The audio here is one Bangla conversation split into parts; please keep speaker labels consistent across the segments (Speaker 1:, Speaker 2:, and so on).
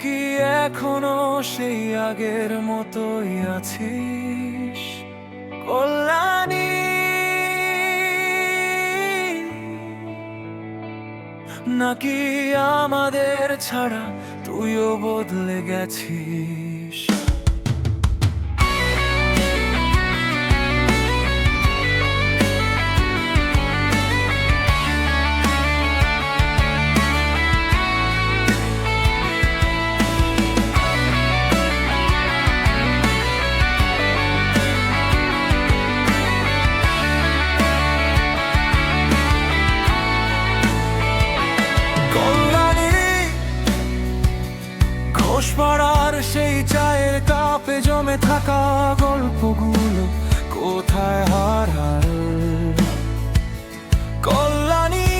Speaker 1: কি এখনো সেই আগের মতোই আছিস কল্যাণী? নাকি আমাদের ছাড়া তুইও বদলে গেছিস? ঘোষপাড়ার সেই চায়ের কাপে জমে থাকা গল্পগুলো কোথায় হারাল কল্যাণী?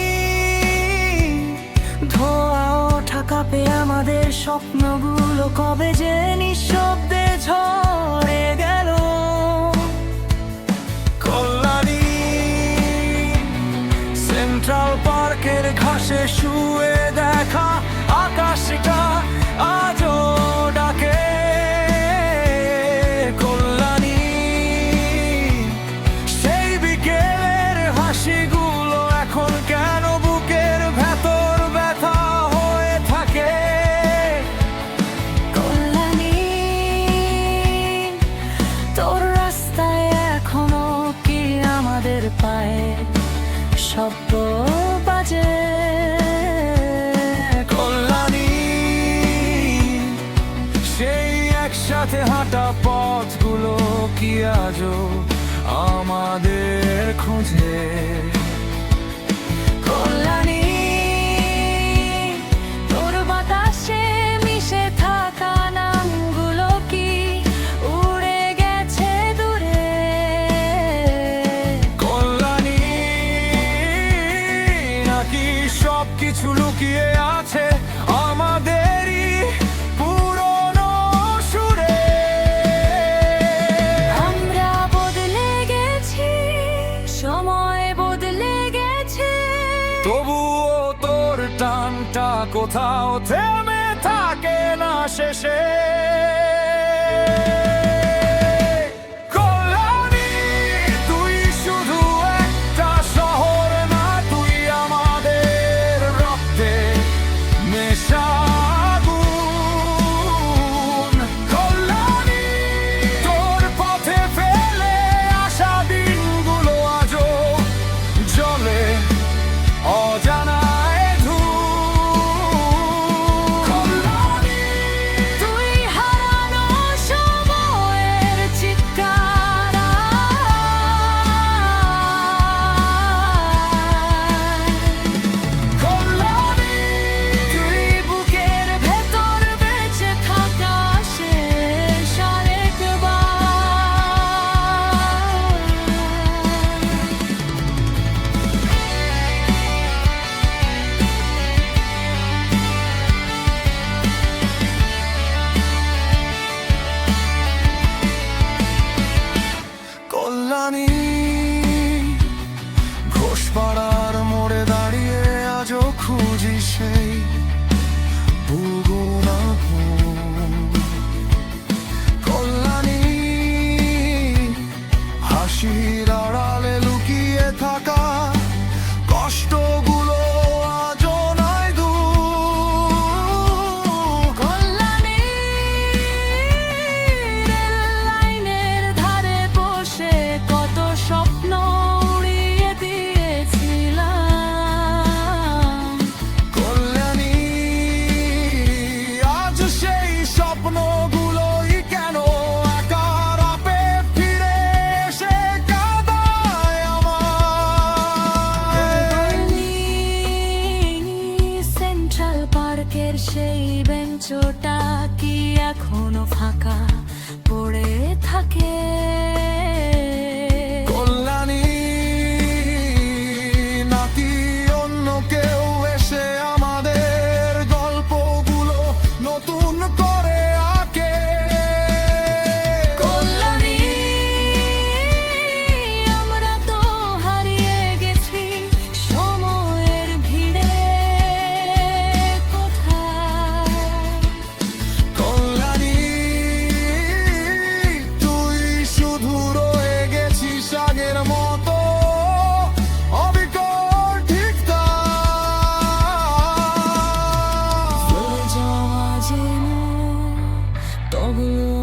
Speaker 2: ধোয়া ওঠা কাপে আমাদের স্বপ্নগুলো কবে যে নিঃশব্দে ঝরে গেল
Speaker 1: কল্যাণী, সেন্ট্রাল পার্কের ঘাসে শুয়ে দেখা আকাশটা আজও ডাকে কল্যাণী। সেই বিকেলের হাসিগুলো এখন কেন বুকের ভেতর ব্যথা হয়ে থাকে?
Speaker 2: কল্যাণী, তোর রাস্তায় এখনো কি আমাদের পায়ে শব্দ বাজে?
Speaker 1: কল্যাণী, সেই একসাথে হাঁটা পথগুলো কি আজও আমাদের খোঁজে?
Speaker 2: কল্যাণী, তোর বাতাসে মিশে থাকা নামগুলো কি উড়ে গেছে দূরে?
Speaker 1: কল্যাণী, নাকি সবকিছু লুকিয়ে আছে আমাদেরই পুরনো সুরে?
Speaker 2: আমরা বদলে গেছি, সময় বদলে গেছে,
Speaker 1: তবুও তোর টানটা কোথাও থেমে থাকে না শেষে। কল্যাণী, তুই শুধু একটা শহর না, তুই আমাদের রক্তে মেশা আগুন। কল্যাণী, তোর পথে ফেলে আসা দিনগুলো আজও জ্বলে অজানায় ধূপ। কল্যাণী,
Speaker 2: তুই হারানো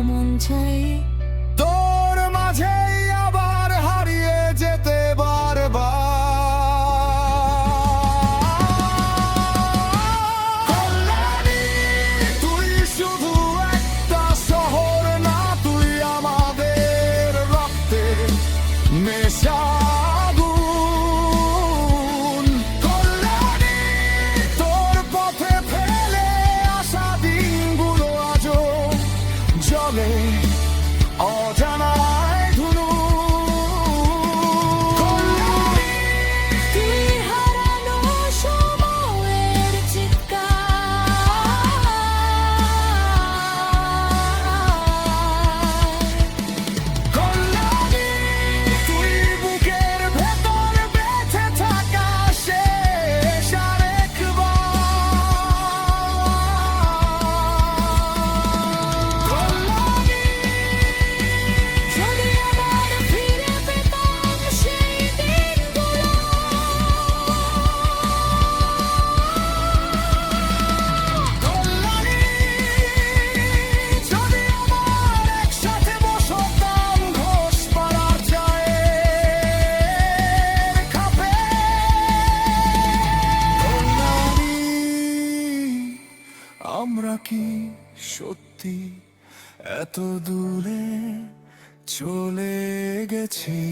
Speaker 2: মন চাই
Speaker 1: তোর মাঝে আবার হারিয়ে যেতে বারবার। কল্যাণী, তুই শুধু একটা শহর না, তুই আমাদের রক্তে মেশা আগুন। কল্যাণী, তোর পথে ফেলে আসা দিনগুলো আজও জলে অজানায় ধুলো। কল্যাণী,
Speaker 2: তুই হারানো সময়ের চিৎকার
Speaker 1: কল্যাণী, তুই বুকের ভেতর বেঁচে থাকা শেষ আরেকবার। কল্যাণী,
Speaker 2: যদি আবার ফিরে পেতাম সেই দিনগুলো
Speaker 1: কল্যাণী, যদি আবার একসাথে বসতাম ঘোষপাড়ার চায়ের কাপে। কল্যাণী, আমরা কি সত্যি এত দূরে চলে গেছি?